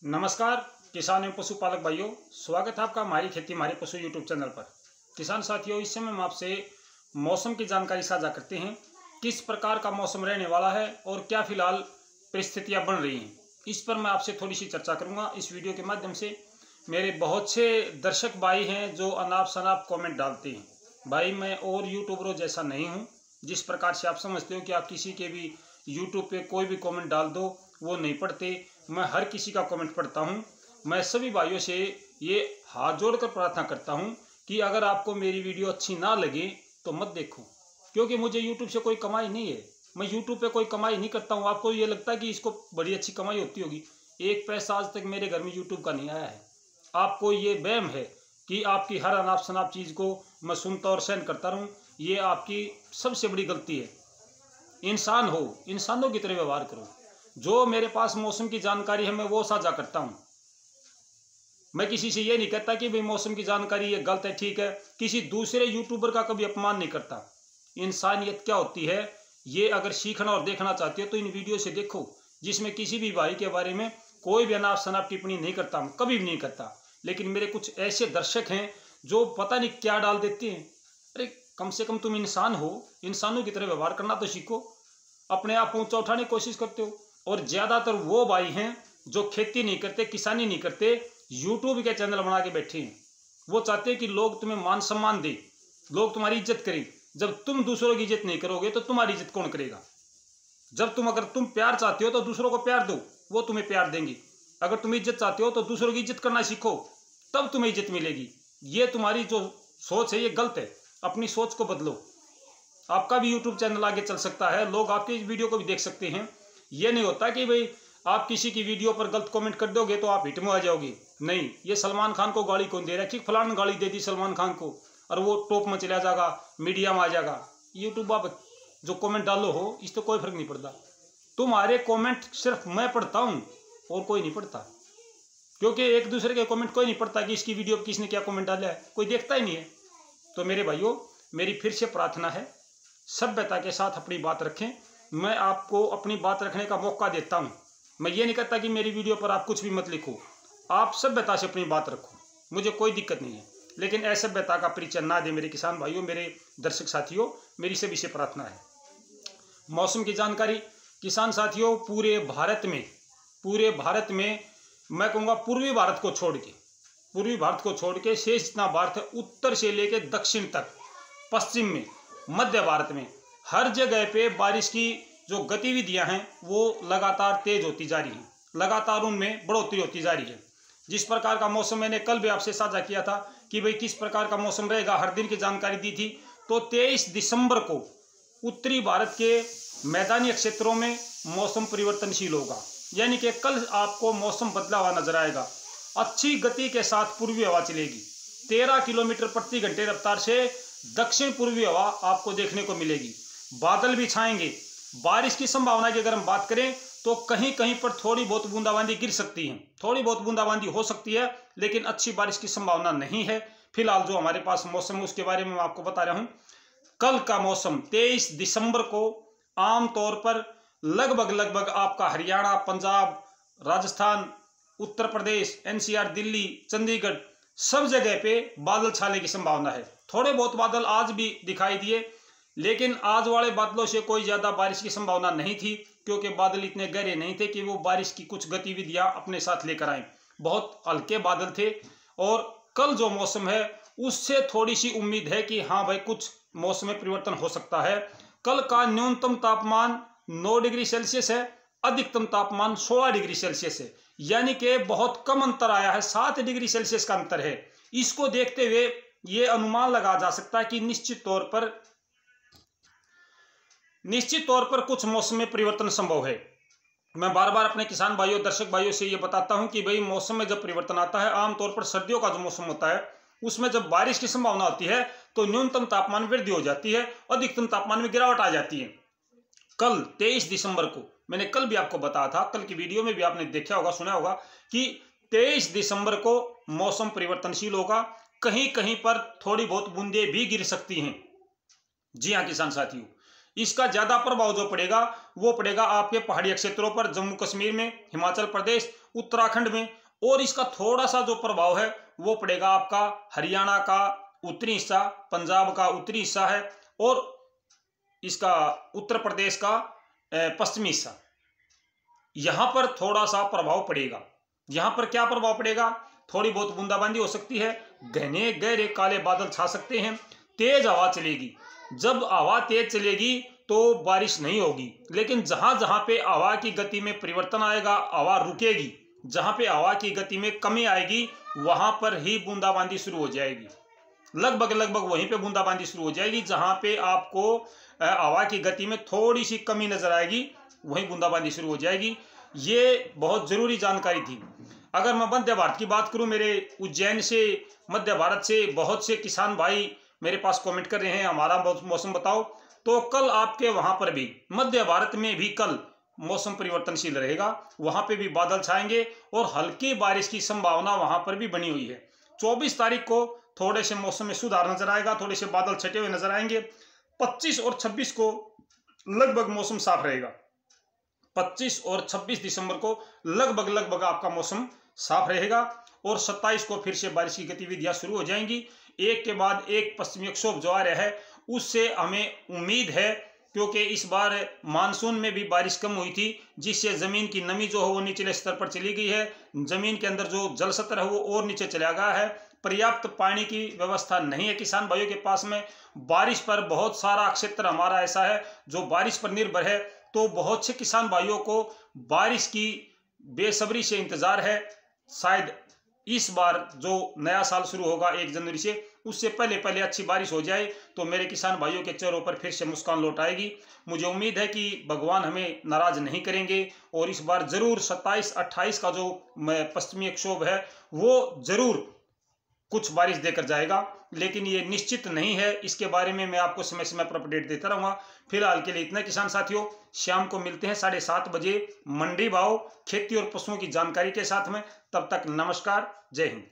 नमस्कार किसान एवं पशुपालक भाइयों, स्वागत है आपका हमारी खेती हमारे पशु यूट्यूब चैनल पर। किसान साथियों, इस समय हम आपसे मौसम की जानकारी साझा करते हैं। किस प्रकार का मौसम रहने वाला है और क्या फिलहाल परिस्थितियां बन रही हैं, इस पर मैं आपसे थोड़ी सी चर्चा करूंगा इस वीडियो के माध्यम से। मेरे बहुत से दर्शक भाई हैं जो अनाप शनाप कॉमेंट डालते हैं। भाई, मैं और यूट्यूबरों जैसा नहीं हूँ। जिस प्रकार से आप समझते हो कि आप किसी के भी यूट्यूब पे कोई भी कमेंट डाल दो, वो नहीं पढ़ते। मैं हर किसी का कमेंट पढ़ता हूँ। मैं सभी भाइयों से ये हाथ जोड़कर प्रार्थना करता हूँ कि अगर आपको मेरी वीडियो अच्छी ना लगे तो मत देखो, क्योंकि मुझे यूट्यूब से कोई कमाई नहीं है। मैं यूट्यूब पे कोई कमाई नहीं करता हूँ। आपको ये लगता है कि इसको बड़ी अच्छी कमाई होती होगी? एक पैसा आज तक मेरे घर में यूट्यूब का नहीं आया है। आपको ये वहम है कि आपकी हर अनाप शनाप चीज़ को मैं सुनता और सहन करता रहूँ, ये आपकी सबसे बड़ी गलती है। इंसान हो, इंसानों की तरह व्यवहार करो। जो मेरे पास मौसम की जानकारी है मैं वो साझा करता हूँ। मैं किसी से ये नहीं कहता कि भाई मौसम की जानकारी ये गलत है, ठीक है। किसी दूसरे यूट्यूबर का कभी अपमान नहीं करता। इंसानियत क्या होती है ये अगर सीखना और देखना चाहते हो तो इन वीडियो से देखो, जिसमें किसी भी भाई के बारे में कोई भी अनाप शनाप टिप्पणी नहीं करता हूँ, कभी भी नहीं करता। लेकिन मेरे कुछ ऐसे दर्शक हैं जो पता नहीं क्या डाल देते हैं। अरे कम से कम तुम इंसान हो, इंसानों की तरह व्यवहार करना तो सीखो। अपने आप ऊंचा उठाने की कोशिश करते हो। और ज्यादातर वो भाई हैं जो खेती नहीं करते, किसानी नहीं करते, यूट्यूब के चैनल बना के बैठे हैं। वो चाहते हैं कि लोग तुम्हें मान सम्मान दे, लोग तुम्हारी इज्जत करें। जब तुम दूसरों की इज्जत नहीं करोगे तो तुम्हारी इज्जत कौन करेगा? अगर तुम प्यार चाहते हो तो दूसरों को प्यार दो, वो तुम्हें प्यार देंगे। अगर तुम इज्जत चाहते हो तो दूसरों की इज्जत करना सीखो, तब तुम्हें इज्जत मिलेगी। ये तुम्हारी जो सोच है ये गलत है। अपनी सोच को बदलो। आपका भी यूट्यूब चैनल आगे चल सकता है, लोग आपके इस वीडियो को भी देख सकते हैं। ये नहीं होता कि भाई आप किसी की वीडियो पर गलत कमेंट कर दोगे तो आप हिट में आ जाओगे। नहीं, ये सलमान खान को गाली कौन दे रहा है कि फलान गाली दे दी सलमान खान को और वो टॉप में चला जाएगा, मीडिया में आ जाएगा। यूट्यूब आप जो कमेंट डालो हो इस तो कोई फर्क नहीं पड़ता। तुम्हारे कमेंट सिर्फ मैं पढ़ता हूँ और कोई नहीं पढ़ता, क्योंकि एक दूसरे के कमेंट कोई नहीं पढ़ता कि इसकी वीडियो पर किसने क्या कमेंट डाला है, कोई देखता ही नहीं है। तो मेरे भाइयों, मेरी फिर से प्रार्थना है, सभ्यता के साथ अपनी बात रखें। मैं आपको अपनी बात रखने का मौका देता हूं। मैं ये नहीं कहता कि मेरी वीडियो पर आप कुछ भी मत लिखो, आप सभ्यता से अपनी बात रखो, मुझे कोई दिक्कत नहीं है। लेकिन असभ्यता का परिचय ना दे मेरे किसान भाइयों, मेरे दर्शक साथियों, मेरी सभी से प्रार्थना है। मौसम की जानकारी किसान साथियों, पूरे भारत में मैं कहूँगा पूर्वी भारत को छोड़ के शेष जितना भारत है, उत्तर से लेकर दक्षिण तक, पश्चिम में, मध्य भारत में, हर जगह पे बारिश की जो गतिविधियां हैं वो लगातार तेज होती जा रही हैं, लगातार उनमें बढ़ोतरी होती जा रही है। जिस प्रकार का मौसम मैंने कल भी आपसे साझा किया था कि भाई किस प्रकार का मौसम रहेगा, हर दिन की जानकारी दी थी। तो 23 दिसंबर को उत्तरी भारत के मैदानी क्षेत्रों में मौसम परिवर्तनशील होगा, यानी कि कल आपको मौसम बदला हुआ नजर आएगा। अच्छी गति के साथ पूर्वी हवा चलेगी, 13 किलोमीटर प्रति घंटे रफ्तार से दक्षिण पूर्वी हवा आपको देखने को मिलेगी। बादल भी छाएंगे। बारिश की संभावना की अगर हम बात करें तो कहीं कहीं पर थोड़ी बहुत बूंदाबांदी गिर सकती है, थोड़ी बहुत बूंदाबांदी हो सकती है, लेकिन अच्छी बारिश की संभावना नहीं है। फिलहाल जो हमारे पास मौसम है उसके बारे में मैं आपको बता रहा हूं। कल का मौसम 23 दिसंबर को आमतौर पर लगभग आपका हरियाणा, पंजाब, राजस्थान, उत्तर प्रदेश, एनसीआर, दिल्ली, चंडीगढ़, सब जगह पे बादल छाने की संभावना है। थोड़े बहुत बादल आज भी दिखाई दिए, लेकिन आज वाले बादलों से कोई ज्यादा बारिश की संभावना नहीं थी, क्योंकि बादल इतने गहरे नहीं थे कि वो बारिश की कुछ गतिविधियां अपने साथ लेकर आए। बहुत हल्के बादल थे। और कल जो मौसम है उससे थोड़ी सी उम्मीद है कि हाँ भाई कुछ मौसम में परिवर्तन हो सकता है। कल का न्यूनतम तापमान 9 डिग्री सेल्सियस है, अधिकतम तापमान 16 डिग्री सेल्सियस है, यानी कि बहुत कम अंतर आया है, 7 डिग्री सेल्सियस का अंतर है। इसको देखते हुए ये अनुमान लगाया जा सकता है कि निश्चित तौर पर कुछ मौसम में परिवर्तन संभव है। मैं बार बार अपने किसान भाइयों, दर्शक भाइयों से ये बताता हूं कि भाई मौसम में जब परिवर्तन आता है, आमतौर पर सर्दियों का जो मौसम होता है उसमें जब बारिश की संभावना होती है तो न्यूनतम तापमान में वृद्धि हो जाती है, अधिकतम तापमान में गिरावट आ जाती है। कल 23 दिसंबर को मैंने कल भी आपको बताया था, कल की वीडियो में भी आपने देखा होगा, सुना होगा कि 23 दिसंबर को मौसम परिवर्तनशील होगा। कहीं कहीं पर थोड़ी बहुत बूंदें भी गिर सकती हैं। जी हाँ किसान साथियों, इसका ज्यादा प्रभाव जो पड़ेगा वो पड़ेगा आपके पहाड़ी क्षेत्रों पर, जम्मू कश्मीर में, हिमाचल प्रदेश, उत्तराखंड में। और इसका थोड़ा सा जो प्रभाव है वो पड़ेगा आपका हरियाणा का उत्तरी हिस्सा, पंजाब का उत्तरी हिस्सा है, और इसका उत्तर प्रदेश का पश्चिमी हिस्सा। यहां पर थोड़ा सा प्रभाव पड़ेगा। यहां पर क्या प्रभाव पड़ेगा? थोड़ी बहुत बूंदाबांदी हो सकती है, घने गहरे काले बादल छा सकते हैं, तेज हवा चलेगी। जब हवा तेज चलेगी तो बारिश नहीं होगी, लेकिन जहां जहां पे हवा की गति में परिवर्तन आएगा, हवा रुकेगी, जहां पे हवा की गति में कमी आएगी वहां पर ही बूंदाबांदी शुरू हो जाएगी। लगभग वहीं पे बूंदाबांदी शुरू हो जाएगी जहां पे आपको हवा की गति में थोड़ी सी कमी नजर आएगी, वहीं बूंदाबांदी शुरू हो जाएगी। ये बहुत जरूरी जानकारी थी। अगर मैं मध्य भारत की बात करूं, मेरे उज्जैन से, मध्य भारत से बहुत से किसान भाई मेरे पास कमेंट कर रहे हैं हमारा मौसम बताओ। तो कल आपके वहां पर भी, मध्य भारत में भी कल मौसम परिवर्तनशील रहेगा, वहां पे भी बादल छाएंगे और हल्की बारिश की संभावना वहां पर भी बनी हुई है। 24 तारीख को थोड़े से मौसम में सुधार नजर आएगा, थोड़े से बादल छटे हुए नजर आएंगे। 25 और 26 को लगभग मौसम साफ रहेगा। 25 और 26 दिसंबर को लगभग आपका मौसम साफ रहेगा, और 27 को फिर से बारिश की गतिविधियां शुरू हो जाएंगी। एक के बाद एक पश्चिमी विक्षोभ जो आ रहा है उससे हमें उम्मीद है, क्योंकि इस बार मानसून में भी बारिश कम हुई थी, जिससे जमीन की नमी जो है वो निचले स्तर पर चली गई है। जमीन के अंदर जो जल स्तर है वो और नीचे चला गया है। पर्याप्त पानी की व्यवस्था नहीं है किसान भाइयों के पास में। बारिश पर बहुत सारा क्षेत्र हमारा ऐसा है जो बारिश पर निर्भर है, तो बहुत से किसान भाइयों को बारिश की बेसब्री से इंतजार है। शायद इस बार जो नया साल शुरू होगा 1 जनवरी से, उससे पहले अच्छी बारिश हो जाए तो मेरे किसान भाइयों के चेहरों पर फिर से मुस्कान लौट आएगी। मुझे उम्मीद है कि भगवान हमें नाराज नहीं करेंगे, और इस बार जरूर 27-28 का जो पश्चिमी विक्षोभ है वो जरूर कुछ बारिश देकर जाएगा, लेकिन ये निश्चित नहीं है। इसके बारे में मैं आपको समय समय पर अपडेट देता रहूंगा। फिलहाल के लिए इतना किसान साथियों, शाम को मिलते हैं 7:30 बजे मंडी भाव, खेती और पशुओं की जानकारी के साथ में। तब तक नमस्कार, जय हिंद।